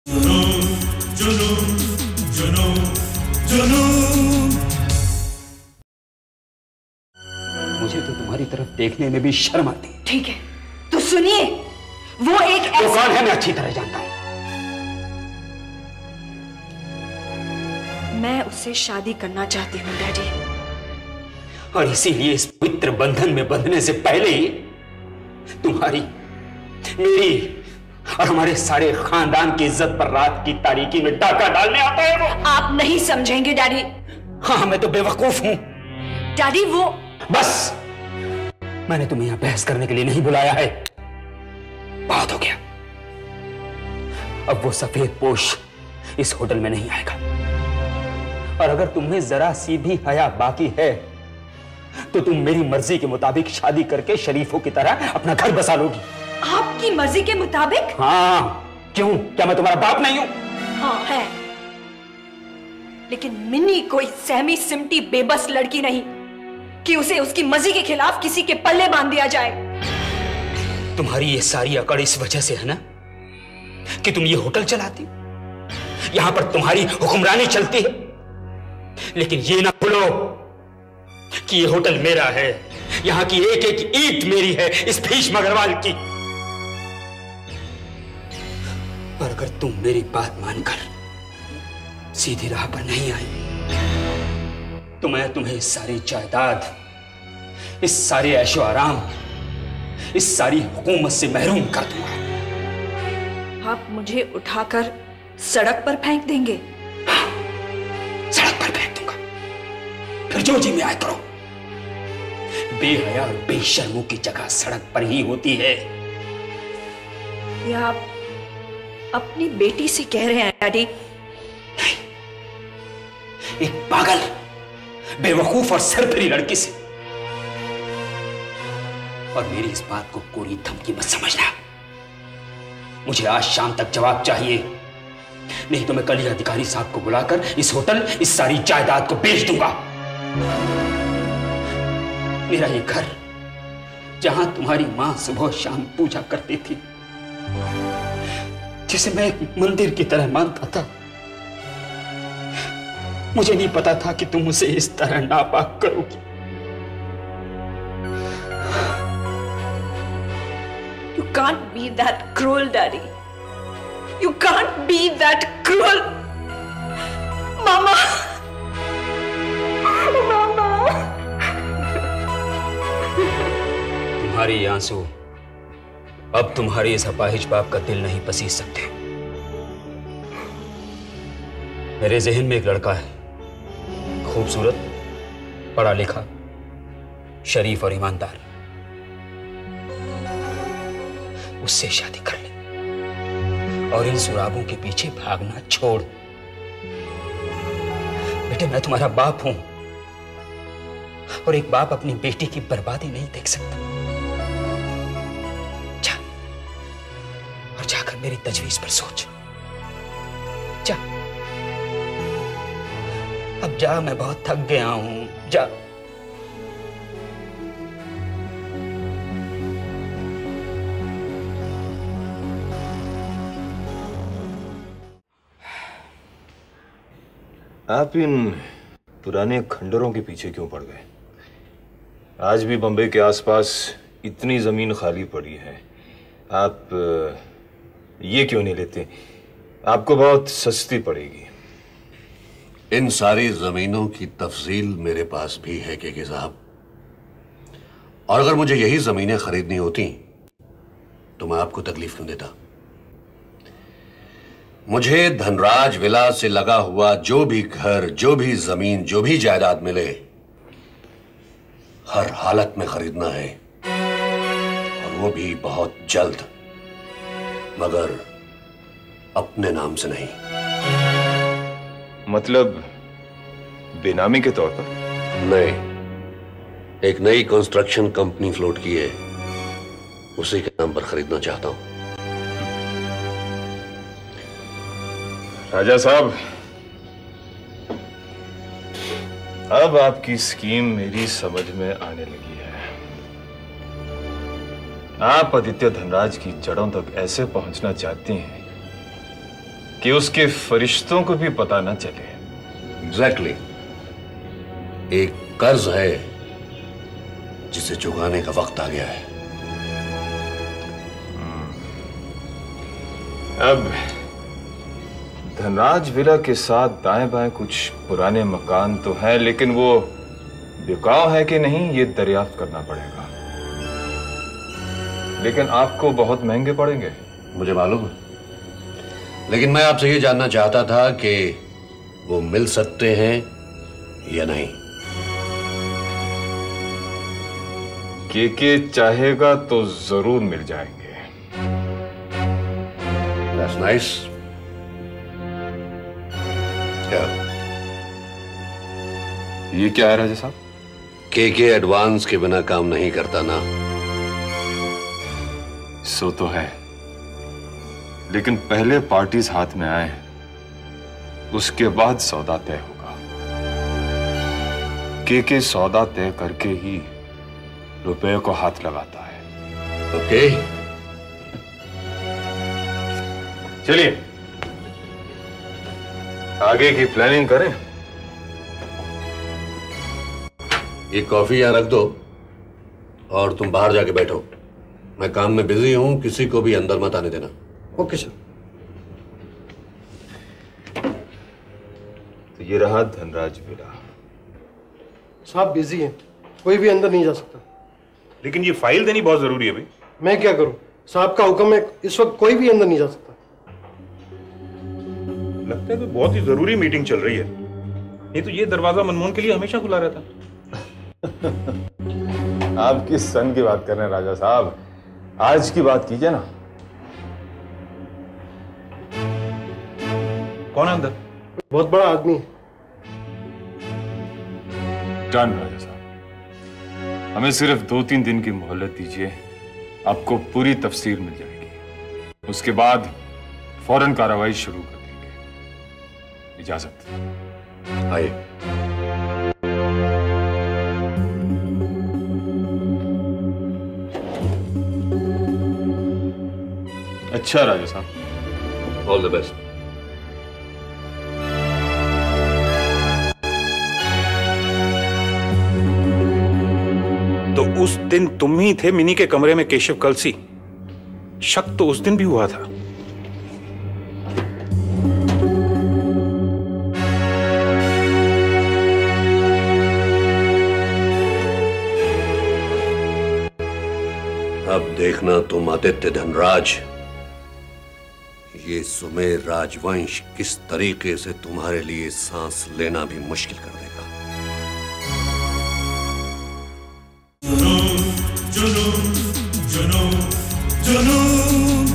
मुझे तो तुम्हारी तरफ देखने में भी शर्म आती है। ठीक है, तो सुनिए, वो एक वो कौन है मैं अच्छी तरह जानता हूं। मैं उससे शादी करना चाहती हूँ डैडी। और इसीलिए इस पवित्र बंधन में बंधने से पहले ही तुम्हारी, मेरी और हमारे सारे खानदान की इज्जत पर रात की तारीकी में डाका डालने आता है वो। आप नहीं समझेंगे डैडी। हाँ, मैं तो बेवकूफ हूं डैडी। वो बस, मैंने तुम्हें यहां बहस करने के लिए नहीं बुलाया है। बहुत हो गया। अब वो सफेद पोश इस होटल में नहीं आएगा। और अगर तुम्हें जरा सी भी हया बाकी है तो तुम मेरी मर्जी के मुताबिक शादी करके शरीफों की तरह अपना घर बसा लोगी। आपकी मर्जी के मुताबिक? हाँ, क्यों? क्या मैं तुम्हारा बाप नहीं हूं? हाँ है, लेकिन मिन्नी कोई सहमी सिमटी बेबस लड़की नहीं कि उसे उसकी मर्जी के खिलाफ किसी के पल्ले बांध दिया जाए। तुम्हारी ये सारी अकड़ इस वजह से है ना कि तुम ये होटल चलाती हो, यहां पर तुम्हारी हुक्मरानी चलती है। लेकिन ये ना भूलो कि ये होटल मेरा है, यहां की एक एक ईंट मेरी है, इस भीष्म अग्रवाल की। पर अगर तुम मेरी बात मानकर सीधी राह पर नहीं आई तो मैं तुम्हें इस सारी जायदाद, इस सारे ऐशो आराम, इस सारी हुकूमत से महरूम कर दूंगा। आप मुझे उठाकर सड़क पर फेंक देंगे? हाँ, सड़क पर फेंक दूंगा। फिर जो जी में आए करो। बेहया और बेशर्मों की जगह सड़क पर ही होती है। या आप अपनी बेटी से कह रहे हैं डैडी? नहीं, एक पागल, बेवकूफ और सरफरी लड़की से। और मेरी इस बात को कोरी धमकी मत समझना। मुझे आज शाम तक जवाब चाहिए, नहीं तो मैं कल ही अधिकारी साहब को बुलाकर इस होटल, इस सारी जायदाद को बेच दूंगा। मेरा ये घर, जहां तुम्हारी मां सुबह शाम पूजा करती थी, जिसे मैं एक मंदिर की तरह मानता था, मुझे नहीं पता था कि तुम उसे इस तरह नापाक करोगी। You can't be that cruel, Daddy. You can't be that cruel. Mama. Mama. तुम्हारी आंसू अब तुम्हारे इस अपाहिज बाप का दिल नहीं पसीज सकते। मेरे जहन में एक लड़का है, खूबसूरत, पढ़ा लिखा, शरीफ और ईमानदार। उससे शादी कर ले और इन सुरागों के पीछे भागना छोड़। बेटे, मैं तुम्हारा बाप हूं और एक बाप अपनी बेटी की बर्बादी नहीं देख सकता। जा और जाकर मेरी तजवीज पर सोच। जा, अब जा, मैं बहुत थक गया हूं। जा। आप इन पुराने खंडरों के पीछे क्यों पड़ गए? आज भी बंबई के आसपास इतनी जमीन खाली पड़ी है, आप ये क्यों नहीं लेते? आपको बहुत सस्ती पड़ेगी। इन सारी जमीनों की तफसील मेरे पास भी है के साहब, और अगर मुझे यही जमीनें खरीदनी होती तो मैं आपको तकलीफ क्यों देता? मुझे धनराज विला से लगा हुआ जो भी घर, जो भी जमीन, जो भी जायदाद मिले, हर हालत में खरीदना है, और वो भी बहुत जल्द, मगर अपने नाम से नहीं। मतलब बेनामी के तौर पर? नहीं, एक नई कंस्ट्रक्शन कंपनी फ्लोट की है, उसी के नाम पर खरीदना चाहता हूं। राजा साहब, अब आपकी स्कीम मेरी समझ में आने लगी है। आप आदित्य धनराज की जड़ों तक ऐसे पहुंचना चाहती हैं कि उसके फरिश्तों को भी पता न चले। एग्जैक्टली। एक कर्ज है जिसे चुकाने का वक्त आ गया है। अब धनराज विला के साथ दाएं बाएं कुछ पुराने मकान तो हैं, लेकिन वो बिकाऊ है कि नहीं ये दरियाफ्त करना पड़ेगा। लेकिन आपको बहुत महंगे पड़ेंगे। मुझे मालूम है, लेकिन मैं आपसे ये जानना चाहता था कि वो मिल सकते हैं या नहीं। के चाहेगा तो जरूर मिल जाएंगे। That's nice. क्या ये क्या है राजा साहब? के एडवांस के बिना काम नहीं करता ना। सो तो है, लेकिन पहले पार्टीज हाथ में आए, उसके बाद सौदा तय होगा। के सौदा तय करके ही रुपए को हाथ लगाता है। ओके, चलिए आगे की प्लानिंग करें। ये कॉफी यहां रख दो और तुम बाहर जाके बैठो। मैं काम में बिजी हूं, किसी को भी अंदर मत आने देना। Okay sir. तो ये रहा धनराज विला। साहब बिजी हैं, कोई भी अंदर नहीं जा सकता। लेकिन ये फाइल देनी बहुत जरूरी है भाई। मैं क्या करूं, साहब का हुक्म है, इस वक्त कोई भी अंदर नहीं जा सकता। लगता है कोई बहुत ही जरूरी मीटिंग चल रही है, नहीं तो ये दरवाजा मनमोहन के लिए हमेशा खुला रहता। आप किस सन की बात कर रहे हैं राजा साहब? आज की बात कीजिए ना। कौन है अंदर? बहुत बड़ा आदमी है। डन राजा साहब, हमें सिर्फ 2-3 दिन की मोहलत दीजिए, आपको पूरी तफसील मिल जाएगी। उसके बाद फौरन कार्रवाई शुरू कर देंगे। इजाजत। आइए। अच्छा राजा साहब, ऑल द बेस्ट। तो उस दिन तुम ही थे मिनी के कमरे में केशव कलसी? शक तो उस दिन भी हुआ था। अब देखना तुम आदित्य धनराज, ये सुमेर राजवंश किस तरीके से तुम्हारे लिए सांस लेना भी मुश्किल कर देगा। जुनून जुनून जुनून जुनून